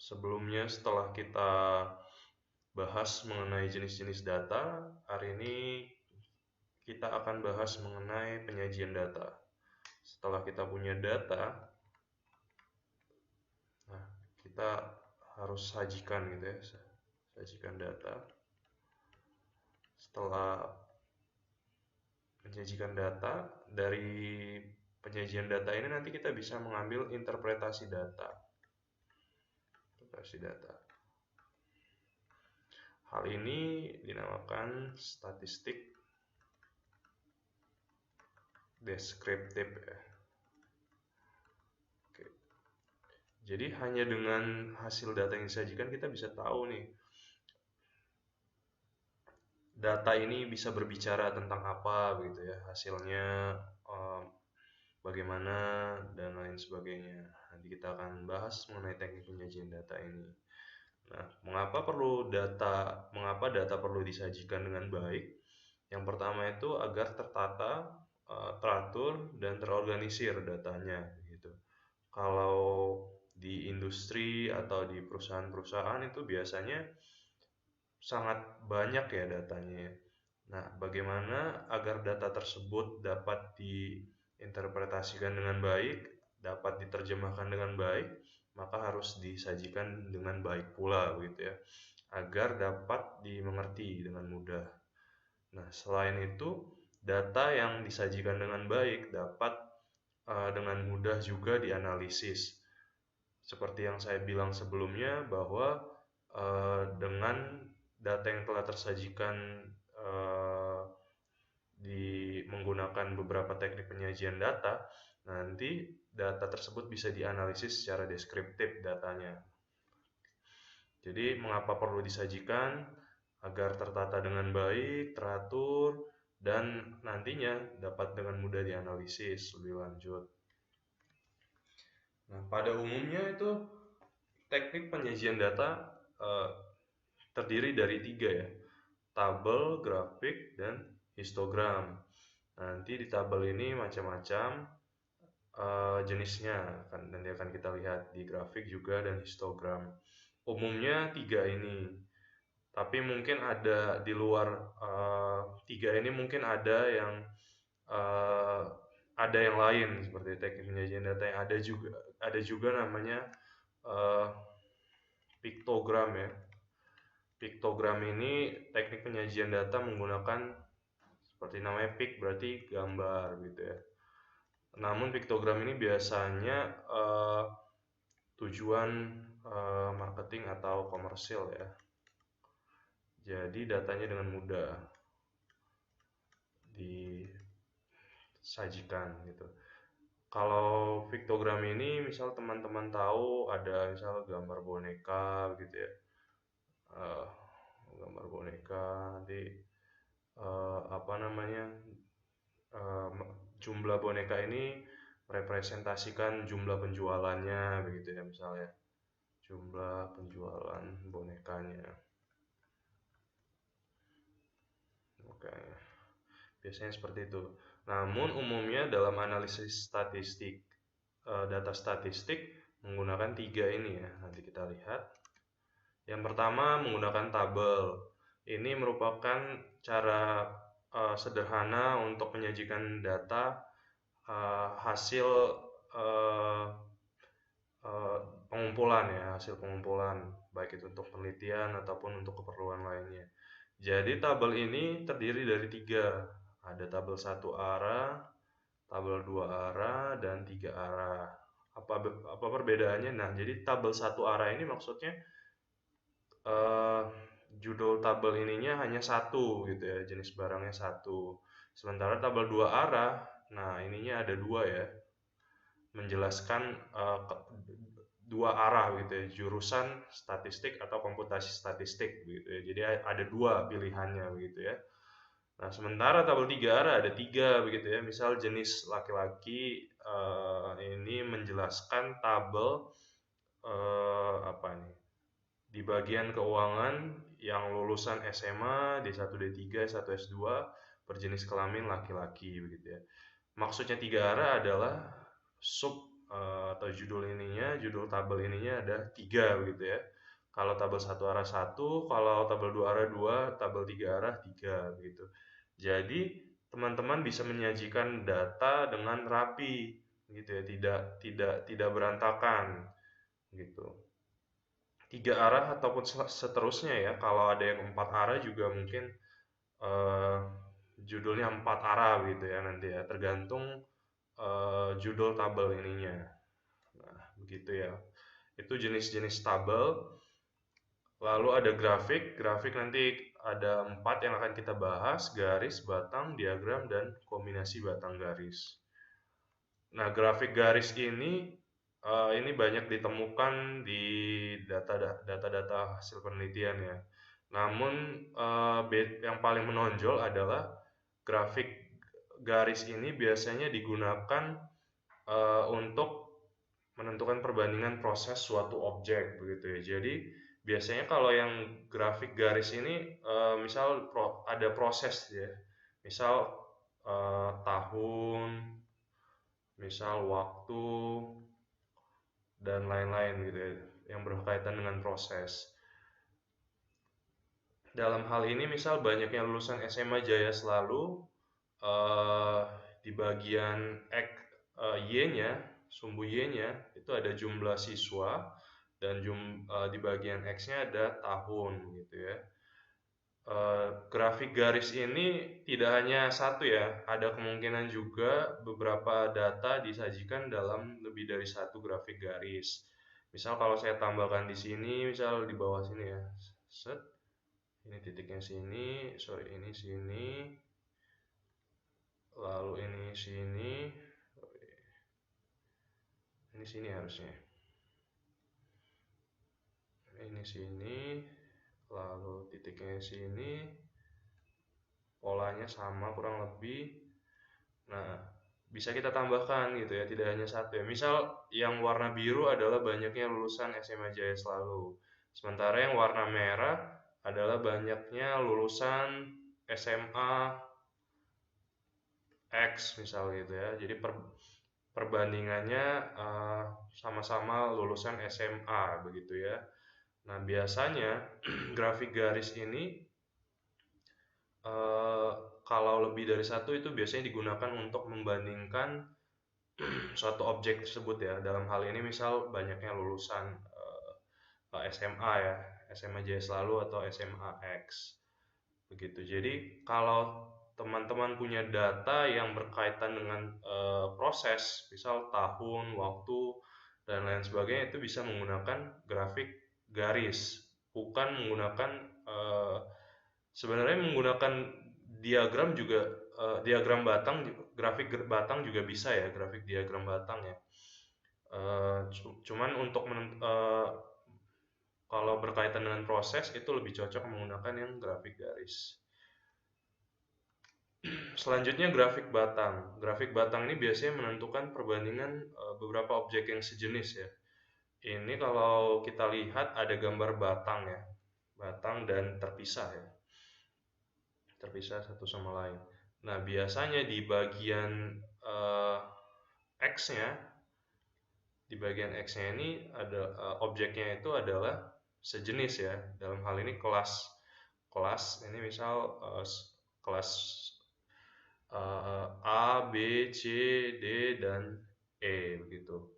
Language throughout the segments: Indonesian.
Sebelumnya, setelah kita bahas mengenai jenis-jenis data, hari ini kita akan bahas mengenai penyajian data. Setelah kita punya data, nah, kita harus sajikan gitu ya, sajikan data. Setelah menyajikan data, dari penyajian data ini nanti kita bisa mengambil interpretasi data. Hal ini dinamakan statistik deskriptif ya. Oke. Jadi hanya dengan hasil data yang disajikan kita bisa tahu nih, data ini bisa berbicara tentang apa begitu ya, hasilnya bagaimana dan lain sebagainya. Nanti kita akan bahas mengenai teknik penyajian data ini. Nah, mengapa data perlu disajikan dengan baik? Yang pertama itu agar tertata, teratur dan terorganisir datanya gitu. Kalau di industri atau di perusahaan-perusahaan itu biasanya sangat banyak ya datanya. Nah, bagaimana agar data tersebut dapat diinterpretasikan dengan baik, dapat diterjemahkan dengan baik, maka harus disajikan dengan baik pula begitu ya, agar dapat dimengerti dengan mudah. Nah, selain itu, data yang disajikan dengan baik dapat dengan mudah juga dianalisis. Seperti yang saya bilang sebelumnya bahwa dengan data yang telah tersajikan menggunakan beberapa teknik penyajian data, nanti data tersebut bisa dianalisis secara deskriptif datanya. Jadi mengapa perlu disajikan? Agar tertata dengan baik, teratur, dan nantinya dapat dengan mudah dianalisis lebih lanjut. Nah, pada umumnya itu teknik penyajian data terdiri dari 3 ya, tabel, grafik, dan histogram. Nanti di tabel ini macam-macam jenisnya, nanti akan kita lihat di grafik juga dan histogram. Umumnya 3 ini, tapi mungkin ada di luar 3 ini, mungkin ada yang lain seperti teknik penyajian data yang ada juga namanya piktogram ya. Piktogram ini teknik penyajian data menggunakan, seperti namanya pik berarti gambar gitu ya. Namun piktogram ini biasanya tujuan marketing atau komersil ya. Jadi datanya dengan mudah disajikan gitu. Kalau piktogram ini misal teman-teman tahu ada misal gambar boneka gitu ya. Gambar boneka nanti jumlah boneka ini merepresentasikan jumlah penjualannya begitu ya, misalnya jumlah penjualan bonekanya. Oke, biasanya seperti itu. Namun umumnya dalam analisis statistik, data statistik menggunakan 3 ini ya, nanti kita lihat. Yang pertama menggunakan tabel. Ini merupakan cara sederhana untuk menyajikan data hasil pengumpulan baik itu untuk penelitian ataupun untuk keperluan lainnya. Jadi tabel ini terdiri dari 3, ada tabel 1 arah, tabel 2 arah, dan 3 arah. Apa perbedaannya? Nah, jadi tabel 1 arah ini maksudnya judul tabel ininya hanya satu gitu ya, jenis barangnya satu. Sementara tabel 2 arah, nah ininya ada 2 ya, menjelaskan dua arah gitu ya, jurusan statistik atau komputasi statistik gitu ya. Jadi ada 2 pilihannya begitu ya. Nah, sementara tabel 3 arah ada 3 begitu ya. Misal jenis laki-laki ini menjelaskan tabel di bagian keuangan yang lulusan SMA, D1, D3, S1, S2 berjenis kelamin laki-laki begitu ya. Maksudnya 3 arah adalah sub atau judul tabel ininya ada 3 begitu ya. Kalau tabel satu arah satu, kalau tabel dua arah dua, tabel tiga arah tiga begitu. Jadi teman-teman bisa menyajikan data dengan rapi gitu ya, tidak berantakan gitu. 3 arah ataupun seterusnya ya. Kalau ada yang 4 arah juga mungkin eh, judulnya 4 arah gitu ya nanti ya, tergantung judul tabel ininya. Nah, begitu ya. Itu jenis-jenis tabel. Lalu ada grafik. Grafik nanti ada 4 yang akan kita bahas: garis, batang, diagram, dan kombinasi batang garis. Nah, grafik garis ini banyak ditemukan di data-data hasil penelitian ya. Namun yang paling menonjol adalah grafik garis ini biasanya digunakan untuk menentukan perbandingan proses suatu objek begitu ya. Jadi biasanya kalau yang grafik garis ini misal ada proses ya. Misal tahun, misal waktu, dan lain-lain gitu ya, yang berkaitan dengan proses. Dalam hal ini misal banyaknya lulusan SMA Jaya Selalu, eh, di bagian Y-nya, sumbu Y-nya itu ada jumlah siswa, dan di bagian X-nya ada tahun gitu ya. Grafik garis ini tidak hanya satu ya, ada kemungkinan juga beberapa data disajikan dalam lebih dari satu grafik garis. Misal kalau saya tambahkan di sini, misal di bawah sini ya, set, ini titiknya sini, sorry ini sini, lalu ini sini, ini sini harusnya, ini sini, lalu titiknya sini, polanya sama kurang lebih. Nah, bisa kita tambahkan gitu ya, tidak hanya satu ya. Misal yang warna biru adalah banyaknya lulusan SMA Jaya Selalu. Sementara yang warna merah adalah banyaknya lulusan SMA X misal gitu ya. Jadi perbandingannya sama-sama lulusan SMA begitu ya. Nah, biasanya grafik garis ini eh, kalau lebih dari satu itu biasanya digunakan untuk membandingkan suatu objek tersebut ya. Dalam hal ini misal banyaknya lulusan SMA ya, SMA Jaya Selalu atau SMA X begitu. Jadi kalau teman-teman punya data yang berkaitan dengan proses, misal tahun, waktu, dan lain sebagainya, itu bisa menggunakan grafik garis, bukan menggunakan sebenarnya menggunakan diagram juga, diagram batang, grafik batang juga bisa ya, grafik diagram batang ya. Cuman untuk kalau berkaitan dengan proses itu lebih cocok menggunakan yang grafik garis. Selanjutnya grafik batang. Grafik batang ini biasanya menentukan perbandingan beberapa objek yang sejenis ya. Ini kalau kita lihat ada gambar batang ya. Batang dan terpisah ya. Terpisah satu sama lain. Nah, biasanya di bagian X-nya, di bagian X-nya ini ada objeknya itu adalah sejenis ya. Dalam hal ini kelas. Kelas ini misal kelas A, B, C, D, dan E begitu.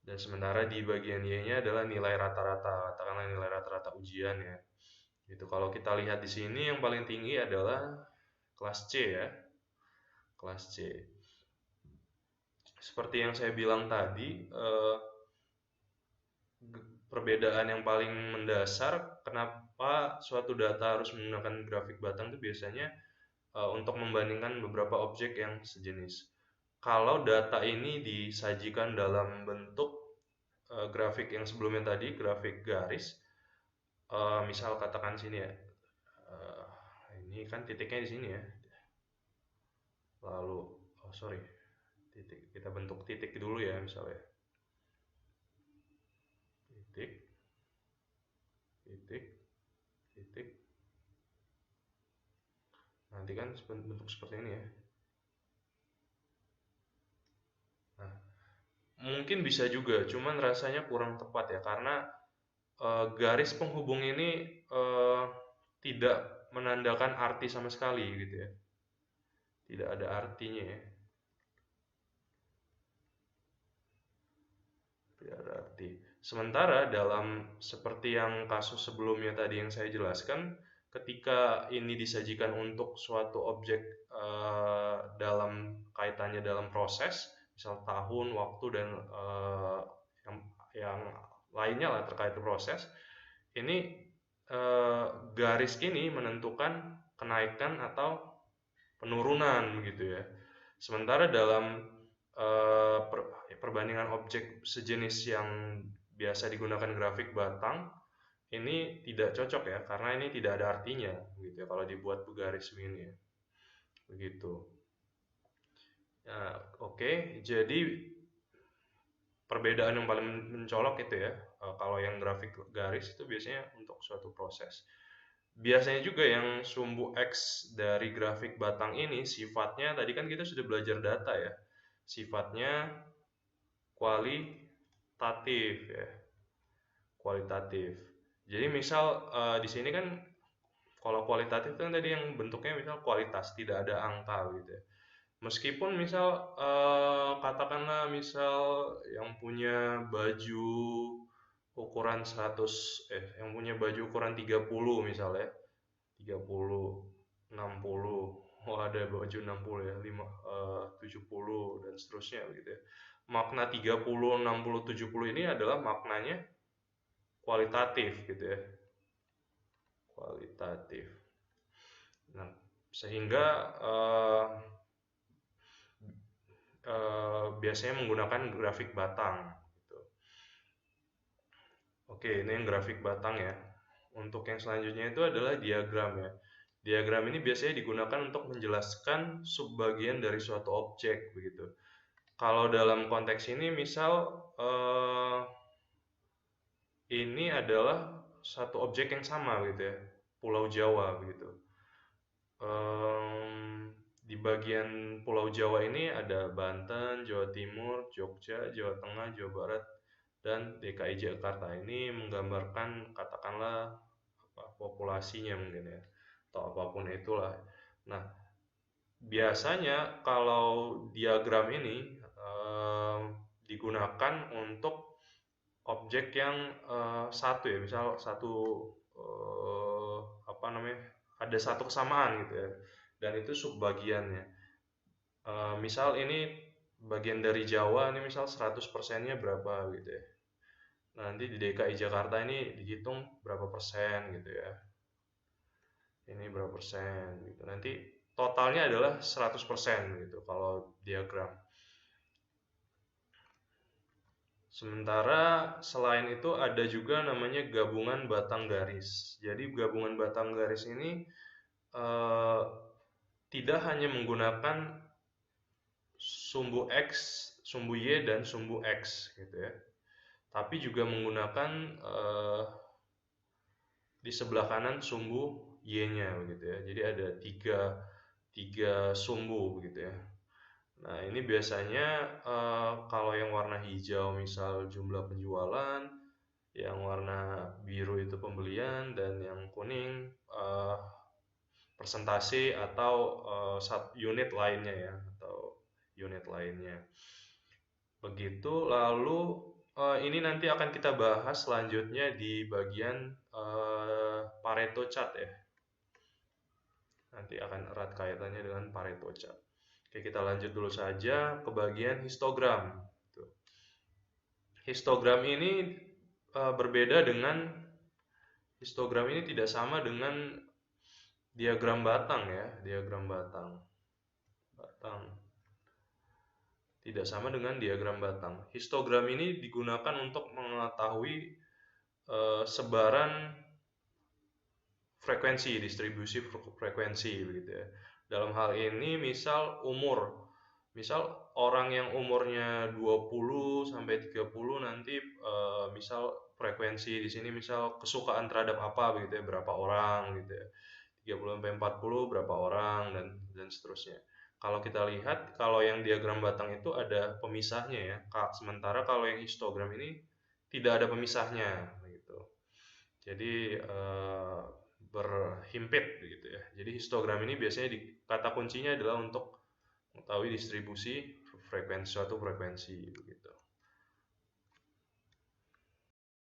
Dan sementara di bagian Y-nya adalah nilai rata-rata, katakanlah nilai rata-rata ujian ya. Itu kalau kita lihat di sini yang paling tinggi adalah kelas C ya. Kelas C. Seperti yang saya bilang tadi, perbedaan yang paling mendasar kenapa suatu data harus menggunakan grafik batang itu biasanya untuk membandingkan beberapa objek yang sejenis. Kalau data ini disajikan dalam bentuk grafik yang sebelumnya tadi, grafik garis, misal katakan sini ya, ini kan titiknya di sini ya. Lalu, oh sorry, titik, kita bentuk titik dulu ya misalnya. Titik, titik, titik. Nanti kan bentuk seperti ini ya. Nah, Mungkin bisa juga, cuman rasanya kurang tepat ya, karena garis penghubung ini tidak menandakan arti sama sekali gitu ya. Tidak ada artinya ya. Tidak ada arti. Sementara dalam seperti yang kasus sebelumnya tadi yang saya jelaskan, ketika ini disajikan untuk suatu objek dalam kaitannya dalam proses, misal tahun, waktu dan yang, yang lainnya lah terkait proses, ini garis ini menentukan kenaikan atau penurunan gitu ya. Sementara dalam perbandingan objek sejenis yang biasa digunakan grafik batang ini tidak cocok ya, karena ini tidak ada artinya gitu ya kalau dibuat garis begini ya. Begitu. Ya, oke. Jadi perbedaan yang paling mencolok itu ya, kalau yang grafik garis itu biasanya untuk suatu proses. Biasanya juga yang sumbu X dari grafik batang ini sifatnya, tadi kan kita sudah belajar data ya, sifatnya kualitatif ya, kualitatif. Jadi misal di sini kan kalau kualitatif kan tadi yang bentuknya misal kualitas, tidak ada angka gitu ya. Meskipun misal katakanlah misal yang punya baju ukuran 100 yang punya baju ukuran 30 misalnya, 30, 60, oh ada baju 60 ya, 70 dan seterusnya gitu ya. Makna 30, 60, 70 ini adalah maknanya kualitatif gitu ya. Kualitatif. Nah, sehingga biasanya menggunakan grafik batang gitu. Oke, ini yang grafik batang ya. Untuk yang selanjutnya itu adalah diagram ya. Diagram ini biasanya digunakan untuk menjelaskan subbagian dari suatu objek begitu. Kalau dalam konteks ini misal ini adalah satu objek yang sama gitu ya, Pulau Jawa begitu. Di bagian Pulau Jawa ini ada Banten, Jawa Timur, Jogja, Jawa Tengah, Jawa Barat, dan DKI Jakarta. Ini menggambarkan katakanlah populasinya mungkin ya, atau apapun itulah. Nah, biasanya kalau diagram ini digunakan untuk objek yang satu ya, misal satu apa namanya, ada satu kesamaan gitu ya, dan itu subbagiannya. Misal ini bagian dari Jawa, ini misal 100%-nya berapa gitu ya. Nah, nanti di DKI Jakarta ini dihitung berapa persen gitu ya. Ini berapa persen gitu. Nanti totalnya adalah 100% gitu kalau diagram. Sementara selain itu ada juga namanya gabungan batang garis. Jadi gabungan batang garis ini tidak hanya menggunakan sumbu X, sumbu Y, dan sumbu X gitu ya, tapi juga menggunakan di sebelah kanan sumbu Y-nya begitu ya. Jadi ada tiga sumbu begitu ya. Nah, ini biasanya kalau yang warna hijau misal jumlah penjualan, yang warna biru itu pembelian, dan yang kuning persentase atau unit lainnya ya, atau unit lainnya. Begitu, lalu ini nanti akan kita bahas selanjutnya di bagian Pareto chart ya. Nanti akan erat kaitannya dengan Pareto chart. Oke, kita lanjut dulu saja ke bagian histogram. Histogram ini berbeda dengan, histogram ini tidak sama dengan diagram batang ya, diagram batang. Tidak sama dengan diagram batang. Histogram ini digunakan untuk mengetahui sebaran frekuensi, distribusi frekuensi begitu ya. Dalam hal ini misal umur. Misal orang yang umurnya 20 sampai 30 nanti misal frekuensi di sini misal kesukaan terhadap apa begitu ya, berapa orang gitu ya. 30 sampai 40 berapa orang dan seterusnya. Kalau kita lihat, kalau yang diagram batang itu ada pemisahnya ya, Kak. Sementara kalau yang histogram ini tidak ada pemisahnya, gitu. Jadi berhimpit, gitu ya. Jadi histogram ini biasanya kata kuncinya adalah untuk mengetahui distribusi frekuensi suatu frekuensi, begitu.